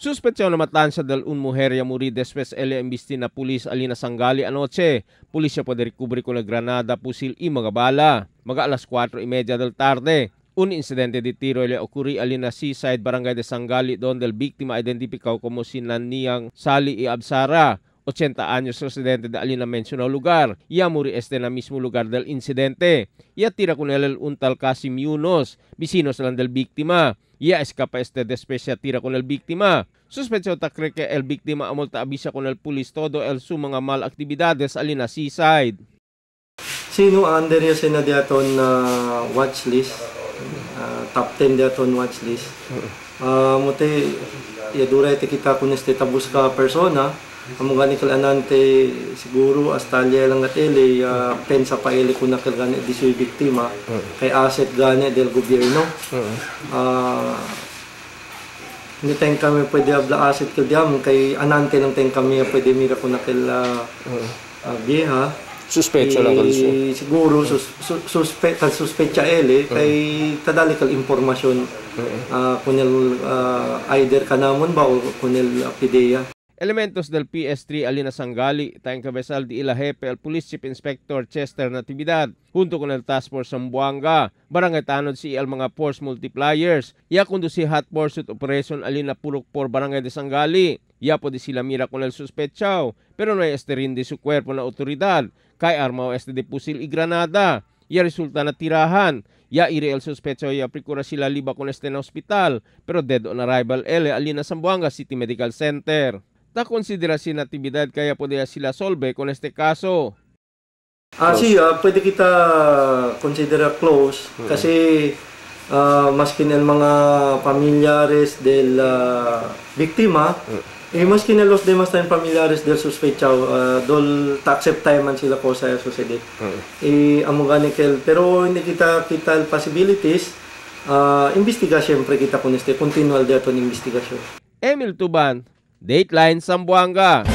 Suspecha na matansya del un mujer ya muri después ele embesti na pulis alina sanggali anoche. Pulisya po derikubri con la granada, pusil y mga bala. Maga alas 4:30 del tarde. Un incidente de tiro le ocurri alina Seaside, Barangay de Sangali, donde el víctima identificado como Sinaniang Sali y Absara, 80 años, residente de alina mencionado lugar. Ya muri na mismo lugar del incidente. Ya tira con él un tal Casim Yunus, vecinos lang del víctima. Ya escapa después ya tira con el víctima. Sospecho cree que el víctima amolta avisa con el pulis todo el su mga mal actividades alina Seaside. Sino under ya sina diaton watch list, top 10 diaton watch list. Mote ya dura ite kita kun tabus ka persona, amo gani kalanante siguro astalya lang atele ya pensa pa ele kun gani di su biktima kay asset gani del gobyerno. Hindi tayong kami pwede abla asset kaya kay anante lang tayong kami pwede mira kun vieha. Suspecha lang kalso. Siguro suspecha ele kay tadali kal impormasyon kunel either kanamon ba o kunel pideya. Elementos del PS3 alina Sangali, tayong kabesal di ila jefe el Police Chief Inspector Chester Natividad, junto con el Task Force Zamboanga, barangay tanod si el mga force multipliers, ya conduci hot pursuit operation alina purok por barangay de Sangali, ya po di sila mira con el suspechao, pero no hay rin di su cuerpo na otoridad, kay armao de pusil y granada, ya resulta na tirahan, ya iri el suspechao ya prikura sila liba con na hospital, pero dead on arrival ele alina Zamboanga City Medical Center. Ta konsidera si Natividad kaya podría sila solve con este caso. Pwede kita consider close kasi maskin el mga familiares del biktima, maskin el los demás tayong familiares del suspechado, dol ta accept tayo man sila ko sa society. Amo gani kel, pero hindi kita el possibilities, investiga siyempre kita kung continual dato ng investigasyon. Emil Tuban, Dateline Zamboanga.